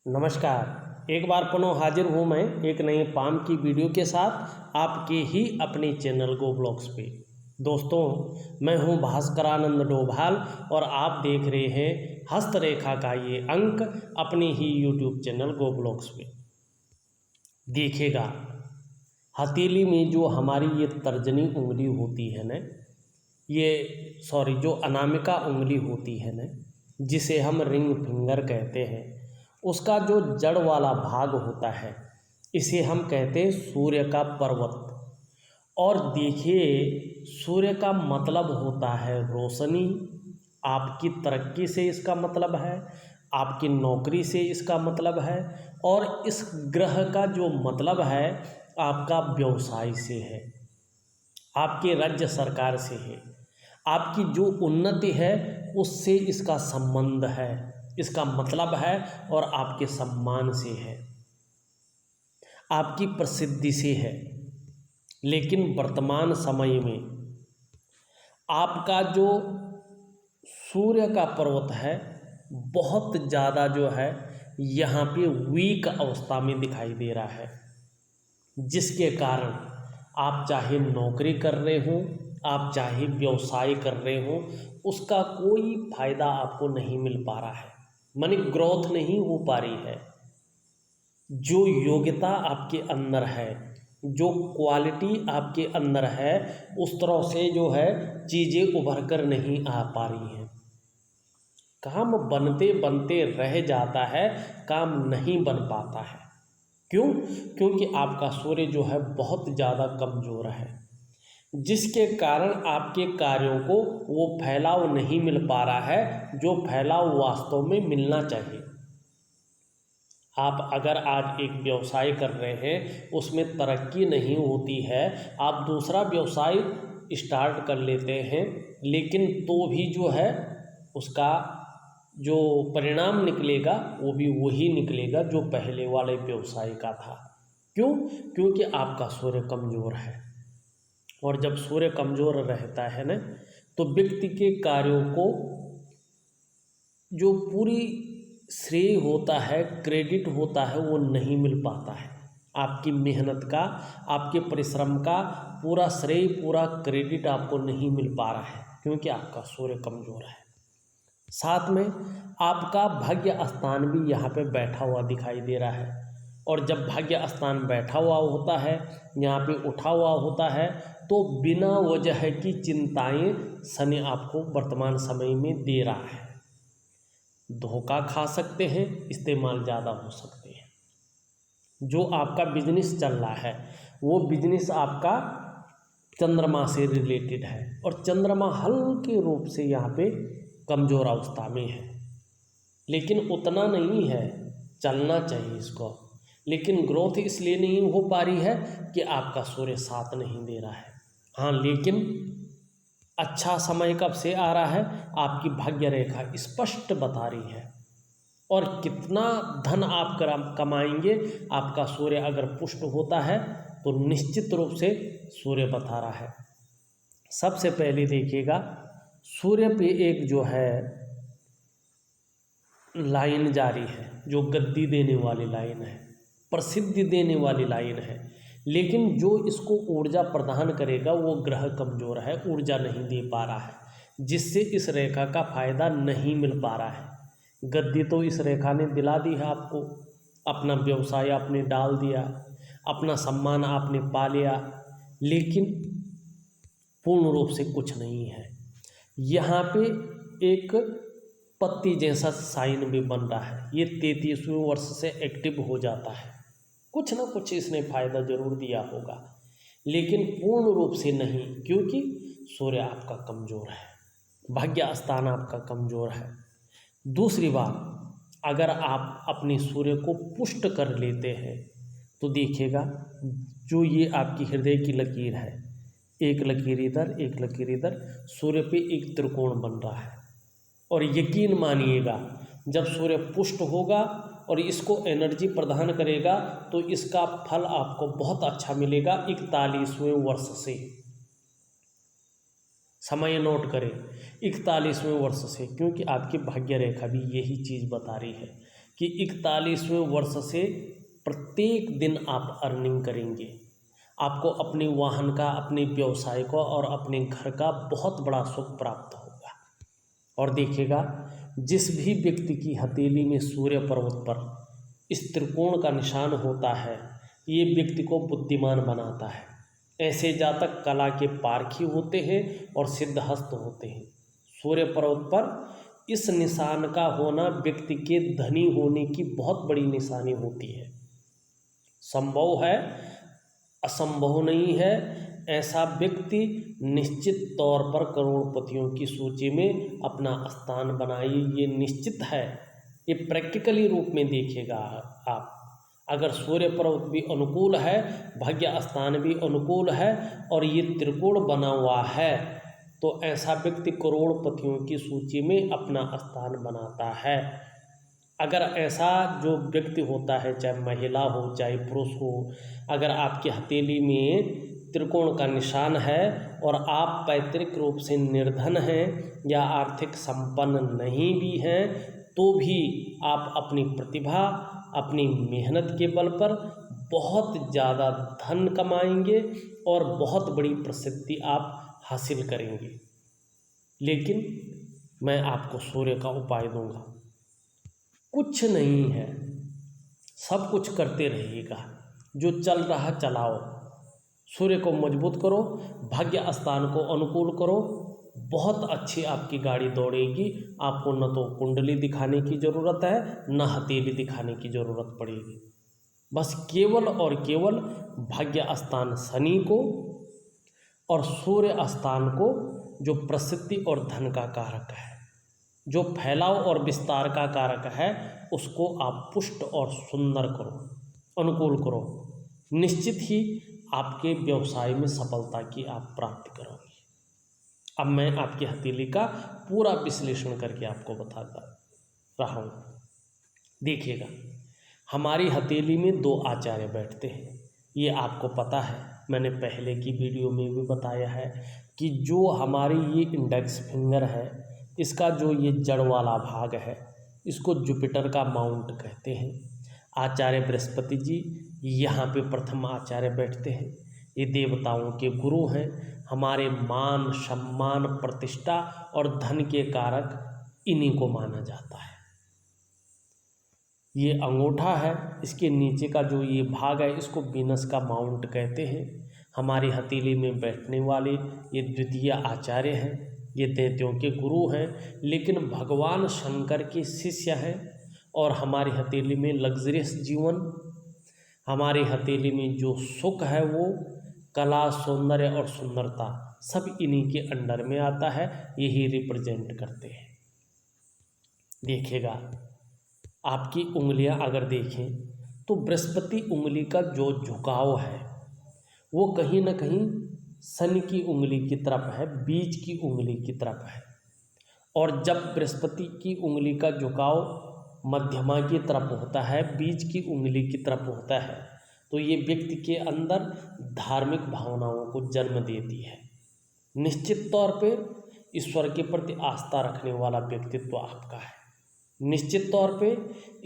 नमस्कार। एक बार पुनः हाजिर हूँ मैं एक नई पाम की वीडियो के साथ आपके ही अपने चैनल गो ब्लॉग्स पे। दोस्तों, मैं हूँ भास्करानंद डोभाल और आप देख रहे हैं हस्तरेखा का ये अंक अपने ही यूट्यूब चैनल गो ब्लॉग्स पे। देखिएगा, हथेली में जो हमारी ये तर्जनी उंगली होती है ना, जो अनामिका उंगली होती है ना, जिसे हम रिंग फिंगर कहते हैं, उसका जो जड़ वाला भाग होता है इसे हम कहते हैं सूर्य का पर्वत। और देखिए, सूर्य का मतलब होता है रोशनी। आपकी तरक्की से इसका मतलब है, आपकी नौकरी से इसका मतलब है, और इस ग्रह का जो मतलब है आपका व्यवसाय से है, आपके राज्य सरकार से है, आपकी जो उन्नति है उससे इसका संबंध है, इसका मतलब है, और आपके सम्मान से है, आपकी प्रसिद्धि से है। लेकिन वर्तमान समय में आपका जो सूर्य का पर्वत है बहुत ज़्यादा जो है यहाँ पे वीक अवस्था में दिखाई दे रहा है, जिसके कारण आप चाहे नौकरी कर रहे हो, आप चाहे व्यवसाय कर रहे हो, उसका कोई फायदा आपको नहीं मिल पा रहा है, माने ग्रोथ नहीं हो पा रही है। जो योग्यता आपके अंदर है, जो क्वालिटी आपके अंदर है, उस तरह से जो है चीज़ें उभर कर नहीं आ पा रही हैं। काम बनते बनते रह जाता है, काम नहीं बन पाता है। क्यों? क्योंकि आपका सूर्य जो है बहुत ज़्यादा कमज़ोर है, जिसके कारण आपके कार्यों को वो फैलाव नहीं मिल पा रहा है जो फैलाव वास्तव में मिलना चाहिए। आप अगर आज एक व्यवसाय कर रहे हैं, उसमें तरक्की नहीं होती है, आप दूसरा व्यवसाय स्टार्ट कर लेते हैं, लेकिन तो भी जो है उसका जो परिणाम निकलेगा वो भी वही निकलेगा जो पहले वाले व्यवसाय का था। क्यों? क्योंकि आपका सूर्य कमज़ोर है, और जब सूर्य कमज़ोर रहता है ना, तो व्यक्ति के कार्यों को जो पूरी श्रेय होता है, क्रेडिट होता है, वो नहीं मिल पाता है। आपकी मेहनत का, आपके परिश्रम का पूरा श्रेय, पूरा क्रेडिट आपको नहीं मिल पा रहा है, क्योंकि आपका सूर्य कमज़ोर है। साथ में आपका भाग्य स्थान भी यहाँ पे बैठा हुआ दिखाई दे रहा है, और जब भाग्य स्थान बैठा हुआ होता है, यहाँ पे उठा हुआ होता है, तो बिना वजह की चिंताएं शनि आपको वर्तमान समय में दे रहा है। धोखा खा सकते हैं, इस्तेमाल ज़्यादा हो सकते हैं। जो आपका बिजनेस चल रहा है वो बिजनेस आपका चंद्रमा से रिलेटेड है, और चंद्रमा हल्के रूप से यहाँ पे कमज़ोर अवस्था में है, लेकिन उतना नहीं है, चलना चाहिए इसको। लेकिन ग्रोथ इसलिए नहीं हो पा रही है कि आपका सूर्य साथ नहीं दे रहा है। हाँ, लेकिन अच्छा समय कब से आ रहा है, आपकी भाग्य रेखा स्पष्ट बता रही है। और कितना धन आप कमाएंगे, आपका सूर्य अगर पुष्ट होता है तो निश्चित रूप से सूर्य बता रहा है। सबसे पहले देखिएगा, सूर्य पे एक जो है लाइन जारी है, जो गद्दी देने वाली लाइन है, प्रसिद्धि देने वाली लाइन है, लेकिन जो इसको ऊर्जा प्रदान करेगा वो ग्रह कमज़ोर है, ऊर्जा नहीं दे पा रहा है, जिससे इस रेखा का फायदा नहीं मिल पा रहा है। गद्दी तो इस रेखा ने दिला दी है आपको, अपना व्यवसाय आपने डाल दिया, अपना सम्मान आपने पा लिया, लेकिन पूर्ण रूप से कुछ नहीं है। यहाँ पे एक पत्ती जैसा साइन भी बन रहा है, ये 33वें वर्ष से एक्टिव हो जाता है। कुछ ना कुछ इसने फायदा जरूर दिया होगा, लेकिन पूर्ण रूप से नहीं, क्योंकि सूर्य आपका कमज़ोर है, भाग्य स्थान आपका कमज़ोर है। दूसरी बात, अगर आप अपने सूर्य को पुष्ट कर लेते हैं तो देखिएगा, जो ये आपकी हृदय की लकीर है, एक लकीर इधर, एक लकीर इधर, सूर्य पे एक त्रिकोण बन रहा है। और यकीन मानिएगा, जब सूर्य पुष्ट होगा और इसको एनर्जी प्रदान करेगा तो इसका फल आपको बहुत अच्छा मिलेगा 41वें वर्ष से। समय नोट करें, 41वें वर्ष से, क्योंकि आपकी भाग्य रेखा भी यही चीज़ बता रही है कि 41वें वर्ष से प्रत्येक दिन आप अर्निंग करेंगे। आपको अपने वाहन का, अपने व्यवसाय को और अपने घर का बहुत बड़ा सुख प्राप्त होगा। और देखिएगा, जिस भी व्यक्ति की हथेली में सूर्य पर्वत पर इस त्रिकोण का निशान होता है, ये व्यक्ति को बुद्धिमान बनाता है। ऐसे जातक कला के पारखी होते हैं और सिद्धहस्त होते हैं। सूर्य पर्वत पर इस निशान का होना व्यक्ति के धनी होने की बहुत बड़ी निशानी होती है। संभव है, असंभव नहीं है। ऐसा व्यक्ति निश्चित तौर पर करोड़पतियों की सूची में अपना स्थान बनाए, ये निश्चित है। ये प्रैक्टिकली रूप में देखिएगा आप। अगर सूर्य पर्वत भी अनुकूल है, भाग्य स्थान भी अनुकूल है और ये त्रिकोण बना हुआ है, तो ऐसा व्यक्ति करोड़पतियों की सूची में अपना स्थान बनाता है। अगर ऐसा जो व्यक्ति होता है, चाहे महिला हो चाहे पुरुष हो, अगर आपकी हथेली में त्रिकोण का निशान है और आप पैतृक रूप से निर्धन हैं या आर्थिक संपन्न नहीं भी हैं, तो भी आप अपनी प्रतिभा, अपनी मेहनत के बल पर बहुत ज़्यादा धन कमाएंगे और बहुत बड़ी प्रसिद्धि आप हासिल करेंगे। लेकिन मैं आपको सूर्य का उपाय दूंगा। कुछ नहीं है, सब कुछ करते रहिएगा। जो चल रहा चलाओ, सूर्य को मजबूत करो, भाग्य स्थान को अनुकूल करो, बहुत अच्छी आपकी गाड़ी दौड़ेगी। आपको न तो कुंडली दिखाने की ज़रूरत है, न हथेली दिखाने की ज़रूरत पड़ेगी। बस केवल और केवल भाग्य स्थान शनि को और सूर्य स्थान को, जो प्रसिद्धि और धन का कारक है, जो फैलाव और विस्तार का कारक है, उसको आप पुष्ट और सुंदर करो, अनुकूल करो। निश्चित ही आपके व्यवसाय में सफलता की आप प्राप्ति करोगे। अब मैं आपकी हथेली का पूरा विश्लेषण करके आपको बताता रहा हूँ। देखिएगा, हमारी हथेली में 2 आचार्य बैठते हैं, ये आपको पता है। मैंने पहले की वीडियो में भी बताया है कि जो हमारी ये इंडेक्स फिंगर है, इसका जो ये जड़ वाला भाग है, इसको जुपिटर का माउंट कहते हैं। आचार्य बृहस्पति जी यहाँ पे प्रथम आचार्य बैठते हैं। ये देवताओं के गुरु हैं। हमारे मान, सम्मान, प्रतिष्ठा और धन के कारक इन्हीं को माना जाता है। ये अंगूठा है, इसके नीचे का जो ये भाग है, इसको वीनस का माउंट कहते हैं। हमारी हथेली में बैठने वाले ये द्वितीय आचार्य हैं। ये दैत्यों के गुरु हैं, लेकिन भगवान शंकर के शिष्य हैं। और हमारी हथेली में लग्जरियस जीवन, हमारी हथेली में जो सुख है, वो कला, सौंदर्य और सुंदरता सब इन्हीं के अंडर में आता है। यही रिप्रेजेंट करते हैं। देखिएगा, आपकी उंगलियां अगर देखें तो बृहस्पति उंगली का जो झुकाव है, वो कहीं ना कहीं शनि की उंगली की तरफ है, बीज की उंगली की तरफ है। और जब बृहस्पति की उंगली का झुकाव मध्यमा की तरफ होता है, बीज की उंगली की तरफ होता है, तो ये व्यक्ति के अंदर धार्मिक भावनाओं को जन्म देती है। निश्चित तौर पे ईश्वर के प्रति आस्था रखने वाला व्यक्तित्व आपका है। निश्चित तौर पे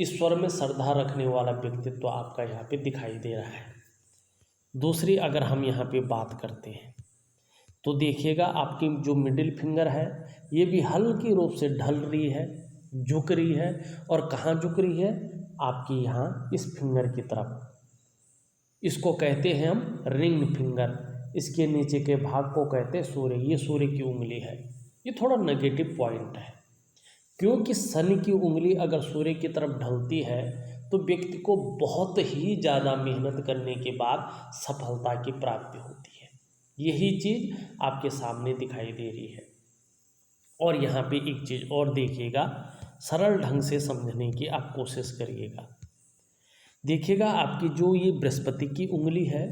ईश्वर में श्रद्धा रखने वाला व्यक्तित्व आपका यहाँ पे दिखाई दे रहा है। दूसरी अगर हम यहाँ पे बात करते हैं तो देखिएगा, आपकी जो मिडिल फिंगर है, ये भी हल्की रूप से ढल रही है, झुक रही है। और कहाँ झुक रही है? आपकी यहाँ इस फिंगर की तरफ। इसको कहते हैं हम रिंग फिंगर। इसके नीचे के भाग को कहते हैं सूर्य। ये सूर्य की उंगली है। ये थोड़ा नेगेटिव पॉइंट है, क्योंकि शनि की उंगली अगर सूर्य की तरफ ढलती है तो व्यक्ति को बहुत ही ज़्यादा मेहनत करने के बाद सफलता की प्राप्ति होती है। यही चीज़ आपके सामने दिखाई दे रही है। और यहाँ पे एक चीज़ और देखिएगा, सरल ढंग से समझने की आप कोशिश करिएगा। देखिएगा, आपकी जो ये बृहस्पति की उंगली है,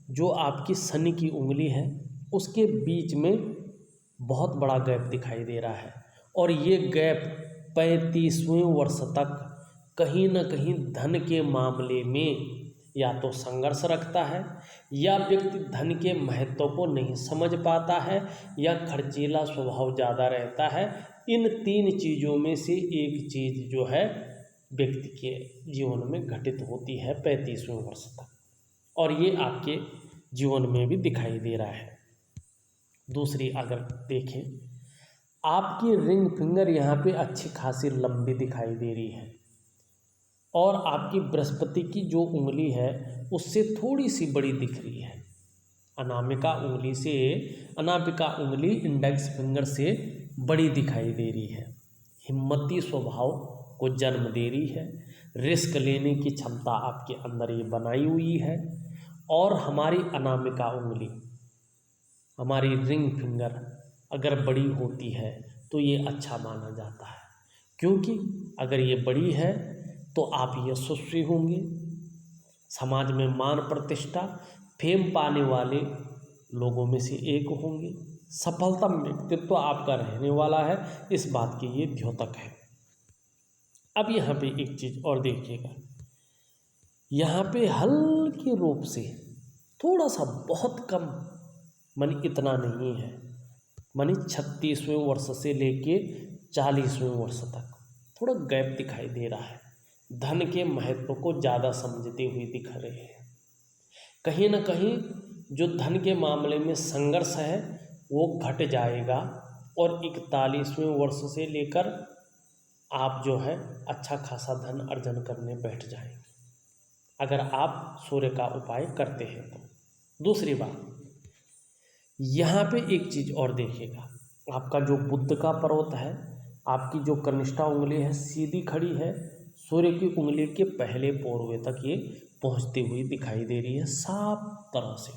जो आपकी शनि की उंगली है, उसके बीच में बहुत बड़ा गैप दिखाई दे रहा है। और ये गैप 35वें वर्ष तक कहीं न कहीं धन के मामले में या तो संघर्ष रखता है, या व्यक्ति धन के महत्व को नहीं समझ पाता है, या खर्चीला स्वभाव ज़्यादा रहता है। इन 3 चीज़ों में से एक चीज़ जो है व्यक्ति के जीवन में घटित होती है 35वें वर्ष तक, और ये आपके जीवन में भी दिखाई दे रहा है। दूसरी अगर देखें, आपकी रिंग फिंगर यहाँ पे अच्छी खासी लंबी दिखाई दे रही है, और आपकी बृहस्पति की जो उंगली है उससे थोड़ी सी बड़ी दिख रही है। अनामिका उंगली इंडेक्स फिंगर से बड़ी दिखाई दे रही है। हिम्मती स्वभाव को जन्म दे रही है। रिस्क लेने की क्षमता आपके अंदर ये बनाई हुई है। और हमारी अनामिका उंगली, हमारी रिंग फिंगर अगर बड़ी होती है तो ये अच्छा माना जाता है, क्योंकि अगर ये बड़ी है तो आप यशस्वी होंगे, समाज में मान प्रतिष्ठा फेम पाने वाले लोगों में से एक होंगे, सफलतम व्यक्तित्व आपका रहने वाला है, इस बात की ये द्योतक है। अब यहाँ पे एक चीज़ और देखिएगा, यहाँ पे हल्के रूप से थोड़ा सा बहुत कम, मानी इतना नहीं है, मानी 36वें वर्ष से लेके 40वें वर्ष तक थोड़ा गैप दिखाई दे रहा है। धन के महत्व को ज़्यादा समझते हुए दिख रहे हैं। कहीं ना कहीं जो धन के मामले में संघर्ष है वो घट जाएगा, और 41वें वर्ष से लेकर आप जो है अच्छा खासा धन अर्जन करने बैठ जाएंगे, अगर आप सूर्य का उपाय करते हैं तो। दूसरी बात, यहाँ पे एक चीज़ और देखिएगा, आपका जो बुध का पर्वत है, आपकी जो कनिष्ठा उंगली है सीधी खड़ी है, सूर्य की उंगली के पहले पोरवे तक ये पहुँचती हुई दिखाई दे रही है। साफ तरह से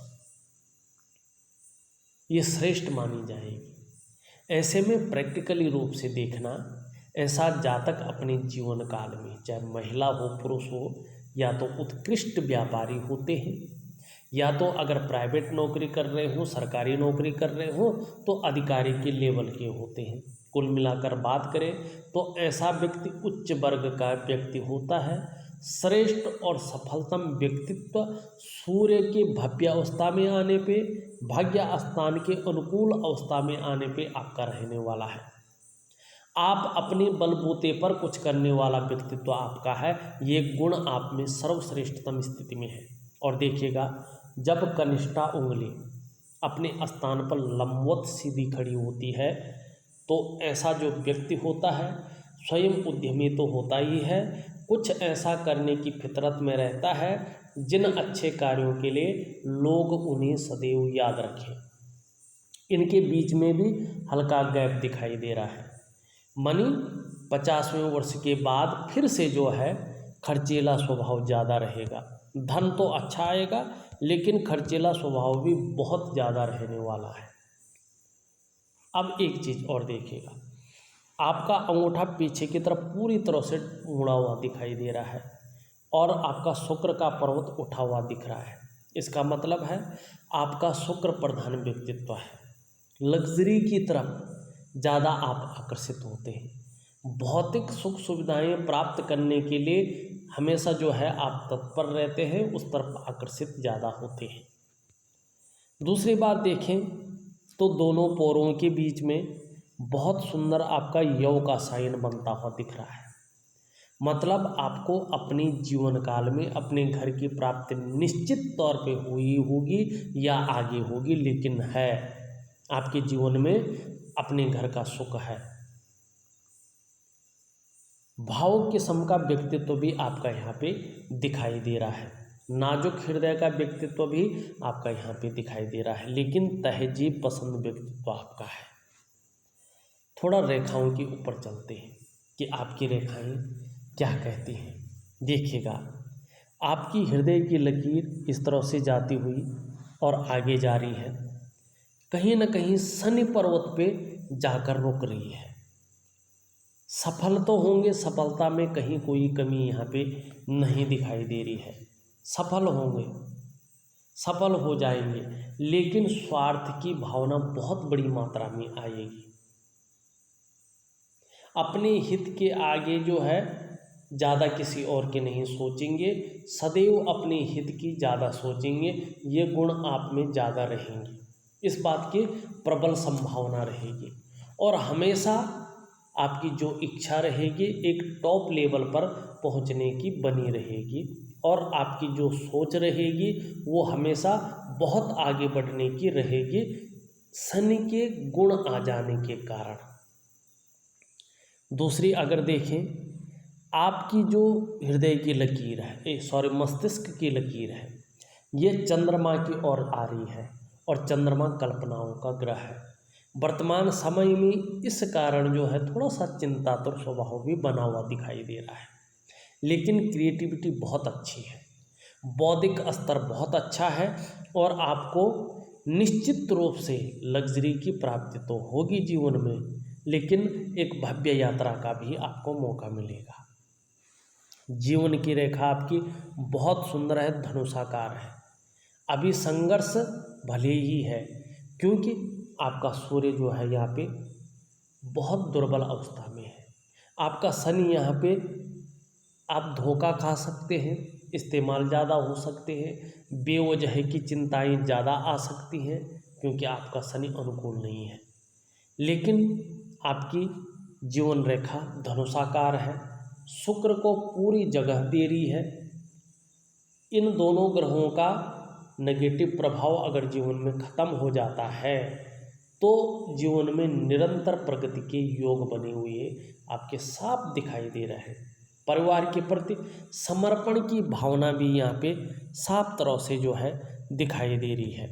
ये श्रेष्ठ मानी जाएगी। ऐसे में प्रैक्टिकली रूप से देखना, ऐसा जातक अपने जीवन काल में, चाहे महिला हो पुरुष हो, या तो उत्कृष्ट व्यापारी होते हैं, या तो अगर प्राइवेट नौकरी कर रहे हो, सरकारी नौकरी कर रहे हो, तो अधिकारी के लेवल के होते हैं। कुल मिलाकर बात करें तो ऐसा व्यक्ति उच्च वर्ग का व्यक्ति होता है। श्रेष्ठ और सफलतम व्यक्तित्व सूर्य के भव्य अवस्था में आने पे, भाग्य स्थान के अनुकूल अवस्था में आने पे आपका रहने वाला है। आप अपने बलबूते पर कुछ करने वाला व्यक्तित्व आपका है, ये गुण आप में सर्वश्रेष्ठतम स्थिति में है। और देखिएगा, जब कनिष्ठा उंगली अपने स्थान पर लंबवत सीधी खड़ी होती है तो ऐसा जो व्यक्ति होता है स्वयं उद्यमी तो होता ही है, कुछ ऐसा करने की फितरत में रहता है जिन अच्छे कार्यों के लिए लोग उन्हें सदैव याद रखें। इनके बीच में भी हल्का गैप दिखाई दे रहा है। मनी 50वें वर्ष के बाद फिर से जो है खर्चीला स्वभाव ज़्यादा रहेगा। धन तो अच्छा आएगा, लेकिन खर्चीला स्वभाव भी बहुत ज़्यादा रहने वाला है। अब एक चीज़ और देखिएगा, आपका अंगूठा पीछे की तरफ पूरी तरह से मुड़ा हुआ दिखाई दे रहा है, और आपका शुक्र का पर्वत उठा हुआ दिख रहा है। इसका मतलब है आपका शुक्र प्रधान व्यक्तित्व है। लग्जरी की तरफ ज़्यादा आप आकर्षित होते हैं। भौतिक सुख सुविधाएं प्राप्त करने के लिए हमेशा जो है आप तत्पर रहते हैं, उस तरफ आकर्षित ज़्यादा होते हैं। दूसरी बात देखें तो दोनों पोरों के बीच में बहुत सुंदर आपका यव का साइन बनता हुआ दिख रहा है। मतलब आपको अपने जीवन काल में अपने घर की प्राप्ति निश्चित तौर पे हुई होगी या आगे होगी, लेकिन है आपके जीवन में अपने घर का सुख है। भाव किस्म का व्यक्तित्व भी आपका यहाँ पे दिखाई दे रहा है। नाजुक हृदय का व्यक्तित्व भी आपका यहाँ पे दिखाई दे रहा है, लेकिन तहजीब पसंद व्यक्तित्व आपका है। थोड़ा रेखाओं के ऊपर चलते हैं कि आपकी रेखाएं क्या कहती हैं। देखिएगा, आपकी हृदय की लकीर इस तरह से जाती हुई और आगे जा रही है, कहीं ना कहीं शनि पर्वत पे जाकर रुक रही है। सफल तो होंगे, सफलता में कहीं कोई कमी यहाँ पे नहीं दिखाई दे रही है। सफल होंगे, सफल हो जाएंगे, लेकिन स्वार्थ की भावना बहुत बड़ी मात्रा में आएगी। अपने हित के आगे जो है ज़्यादा किसी और के नहीं सोचेंगे, सदैव अपने हित की ज़्यादा सोचेंगे। ये गुण आप में ज़्यादा रहेंगे, इस बात की प्रबल संभावना रहेगी। और हमेशा आपकी जो इच्छा रहेगी एक टॉप लेवल पर पहुंचने की बनी रहेगी और आपकी जो सोच रहेगी वो हमेशा बहुत आगे बढ़ने की रहेगी शनि के गुण आ जाने के कारण। दूसरी अगर देखें, आपकी जो हृदय की लकीर है, मस्तिष्क की लकीर है, ये चंद्रमा की ओर आ रही है और चंद्रमा कल्पनाओं का ग्रह है। वर्तमान समय में इस कारण जो है थोड़ा सा चिंतातुर स्वभाव भी बना हुआ दिखाई दे रहा है, लेकिन क्रिएटिविटी बहुत अच्छी है, बौद्धिक स्तर बहुत अच्छा है और आपको निश्चित रूप से लग्जरी की प्राप्ति तो होगी जीवन में, लेकिन एक भव्य यात्रा का भी आपको मौका मिलेगा। जीवन की रेखा आपकी बहुत सुंदर है, धनुषाकार है। अभी संघर्ष भले ही है, क्योंकि आपका सूर्य जो है यहाँ पे बहुत दुर्बल अवस्था में है। आपका शनि यहाँ पे आप धोखा खा सकते हैं, इस्तेमाल ज़्यादा हो सकते हैं, बेवजह की चिंताएं ज़्यादा आ सकती हैं, क्योंकि आपका शनि अनुकूल नहीं है। लेकिन आपकी जीवन रेखा धनुषाकार है, शुक्र को पूरी जगह दे रही है। इन दोनों ग्रहों का नेगेटिव प्रभाव अगर जीवन में ख़त्म हो जाता है तो जीवन में निरंतर प्रगति के योग बने हुए आपके साफ दिखाई दे रहे हैं। परिवार के प्रति समर्पण की भावना भी यहाँ पे साफ तरह से जो है दिखाई दे रही है।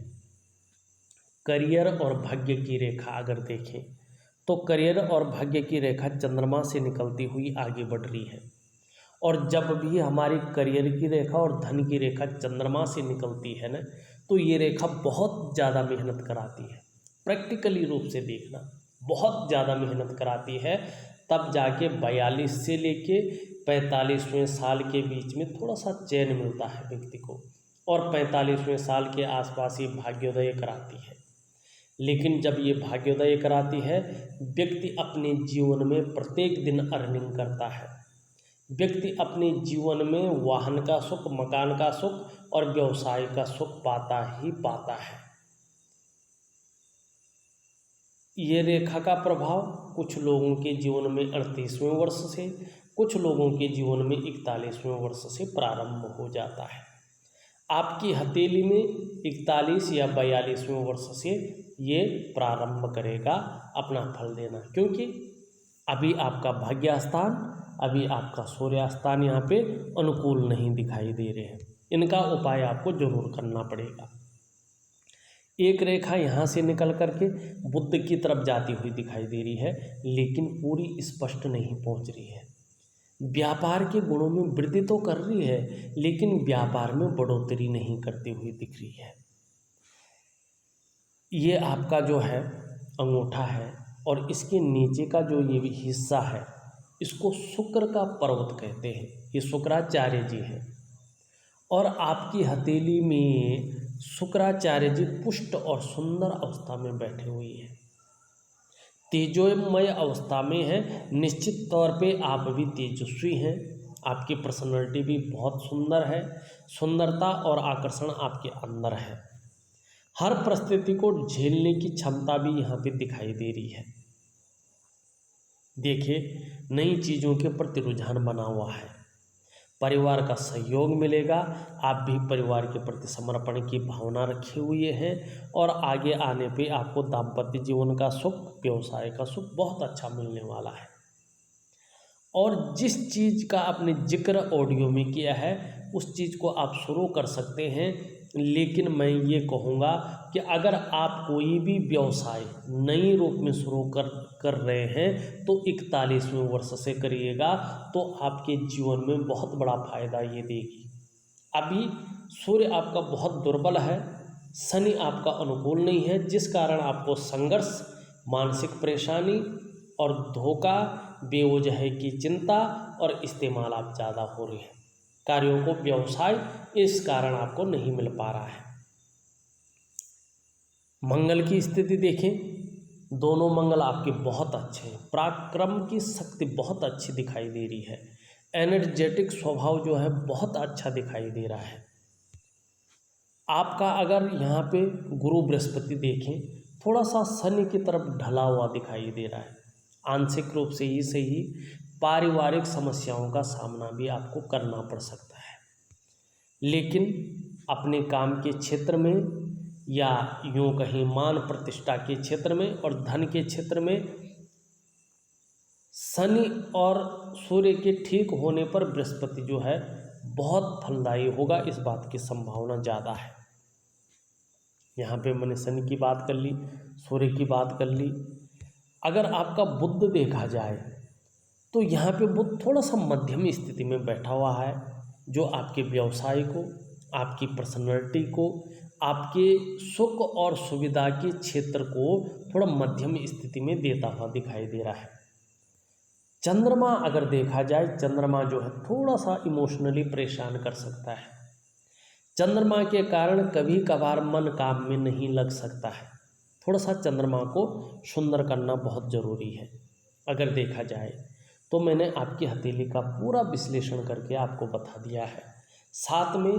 करियर और भाग्य की रेखा अगर देखें तो करियर और भाग्य की रेखा चंद्रमा से निकलती हुई आगे बढ़ रही है, और जब भी हमारी करियर की रेखा और धन की रेखा चंद्रमा से निकलती है ना, तो ये रेखा बहुत ज़्यादा मेहनत कराती है। प्रैक्टिकली रूप से देखना, बहुत ज़्यादा मेहनत कराती है, तब जाके 42 से लेके 45वें साल के बीच में थोड़ा सा चैन मिलता है व्यक्ति को, और 45वें साल के आसपास ये भाग्योदय कराती है। लेकिन जब ये भाग्योदय कराती है, व्यक्ति अपने जीवन में प्रत्येक दिन अर्निंग करता है, व्यक्ति अपने जीवन में वाहन का सुख, मकान का सुख और व्यवसाय का सुख पाता ही पाता है। ये रेखा का प्रभाव कुछ लोगों के जीवन में 38वें वर्ष से, कुछ लोगों के जीवन में 41वें वर्ष से प्रारंभ हो जाता है। आपकी हथेली में 41 या 42वें वर्ष से ये प्रारंभ करेगा अपना फल देना, क्योंकि अभी आपका भाग्य स्थान, अभी आपका सूर्य स्थान यहाँ पे अनुकूल नहीं दिखाई दे रहे हैं। इनका उपाय आपको जरूर करना पड़ेगा। एक रेखा यहाँ से निकल करके बुध की तरफ जाती हुई दिखाई दे रही है, लेकिन पूरी स्पष्ट नहीं पहुँच रही है। व्यापार के गुणों में वृद्धि तो कर रही है, लेकिन व्यापार में बढ़ोतरी नहीं करती हुई दिख रही है। ये आपका जो है अंगूठा है, और इसके नीचे का जो ये हिस्सा है, इसको शुक्र का पर्वत कहते हैं। ये शुक्राचार्य जी हैं, और आपकी हथेली में शुक्राचार्य जी पुष्ट और सुंदर अवस्था में बैठे हुए हैं, तेजोमय अवस्था में है। निश्चित तौर पे आप भी तेजस्वी हैं, आपकी पर्सनालिटी भी बहुत सुंदर है, सुंदरता और आकर्षण आपके अंदर है। हर परिस्थिति को झेलने की क्षमता भी यहाँ पे दिखाई दे रही है। देखिए, नई चीज़ों के प्रति रुझान बना हुआ है, परिवार का सहयोग मिलेगा, आप भी परिवार के प्रति समर्पण की भावना रखे हुए हैं, और आगे आने पे आपको दाम्पत्य जीवन का सुख, व्यवसाय का सुख बहुत अच्छा मिलने वाला है। और जिस चीज़ का आपने जिक्र ऑडियो में किया है, उस चीज़ को आप शुरू कर सकते हैं, लेकिन मैं ये कहूँगा कि अगर आप कोई भी व्यवसाय नई रूप में शुरू कर रहे हैं तो 41वें वर्ष से करिएगा, तो आपके जीवन में बहुत बड़ा फायदा ये देगी। अभी सूर्य आपका बहुत दुर्बल है, शनि आपका अनुकूल नहीं है, जिस कारण आपको संघर्ष, मानसिक परेशानी और धोखा, बेवजह की चिंता और इस्तेमाल आप ज़्यादा हो रहे हैं। कार्यों को, व्यवसाय इस कारण आपको नहीं मिल पा रहा है। मंगल की स्थिति देखें, दोनों मंगल आपके बहुत अच्छे हैं, पराक्रम की शक्ति बहुत अच्छी दिखाई दे रही है, एनर्जेटिक स्वभाव जो है बहुत अच्छा दिखाई दे रहा है। आपका अगर यहाँ पे गुरु बृहस्पति देखें, थोड़ा सा शनि की तरफ ढला हुआ दिखाई दे रहा है, आंशिक रूप से ही सही, पारिवारिक समस्याओं का सामना भी आपको करना पड़ सकता है। लेकिन अपने काम के क्षेत्र में या यूँ कहीं मान प्रतिष्ठा के क्षेत्र में और धन के क्षेत्र में शनि और सूर्य के ठीक होने पर बृहस्पति जो है बहुत फलदायी होगा, इस बात की संभावना ज़्यादा है। यहाँ पे मैंने शनि की बात कर ली, सूर्य की बात कर ली। अगर आपका बुध देखा जाए तो यहाँ पे बुध थोड़ा सा मध्यम स्थिति में बैठा हुआ है, जो आपके व्यवसाय को, आपकी पर्सनैलिटी को, आपके सुख और सुविधा के क्षेत्र को थोड़ा मध्यम स्थिति में देता हुआ दिखाई दे रहा है। चंद्रमा अगर देखा जाए, चंद्रमा जो है थोड़ा सा इमोशनली परेशान कर सकता है। चंद्रमा के कारण कभी कभार मन काम में नहीं लग सकता है। थोड़ा सा चंद्रमा को सुंदर करना बहुत ज़रूरी है। अगर देखा जाए तो मैंने आपकी हथेली का पूरा विश्लेषण करके आपको बता दिया है, साथ में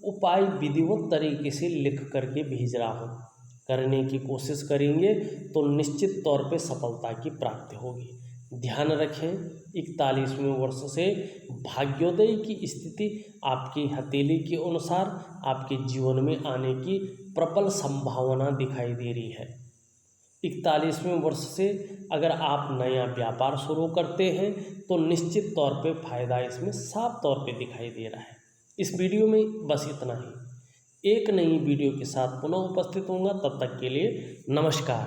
उपाय विधिवत तरीके से लिख करके भेज रहा हूँ। करने की कोशिश करेंगे तो निश्चित तौर पे सफलता की प्राप्ति होगी। ध्यान रखें, 41वें वर्ष से भाग्योदय की स्थिति आपकी हथेली के अनुसार आपके जीवन में आने की प्रबल संभावना दिखाई दे रही है। 41वें वर्ष से अगर आप नया व्यापार शुरू करते हैं तो निश्चित तौर पे फायदा इसमें साफ तौर पे दिखाई दे रहा है। इस वीडियो में बस इतना ही। एक नई वीडियो के साथ पुनः उपस्थित होऊंगा, तब तक के लिए नमस्कार।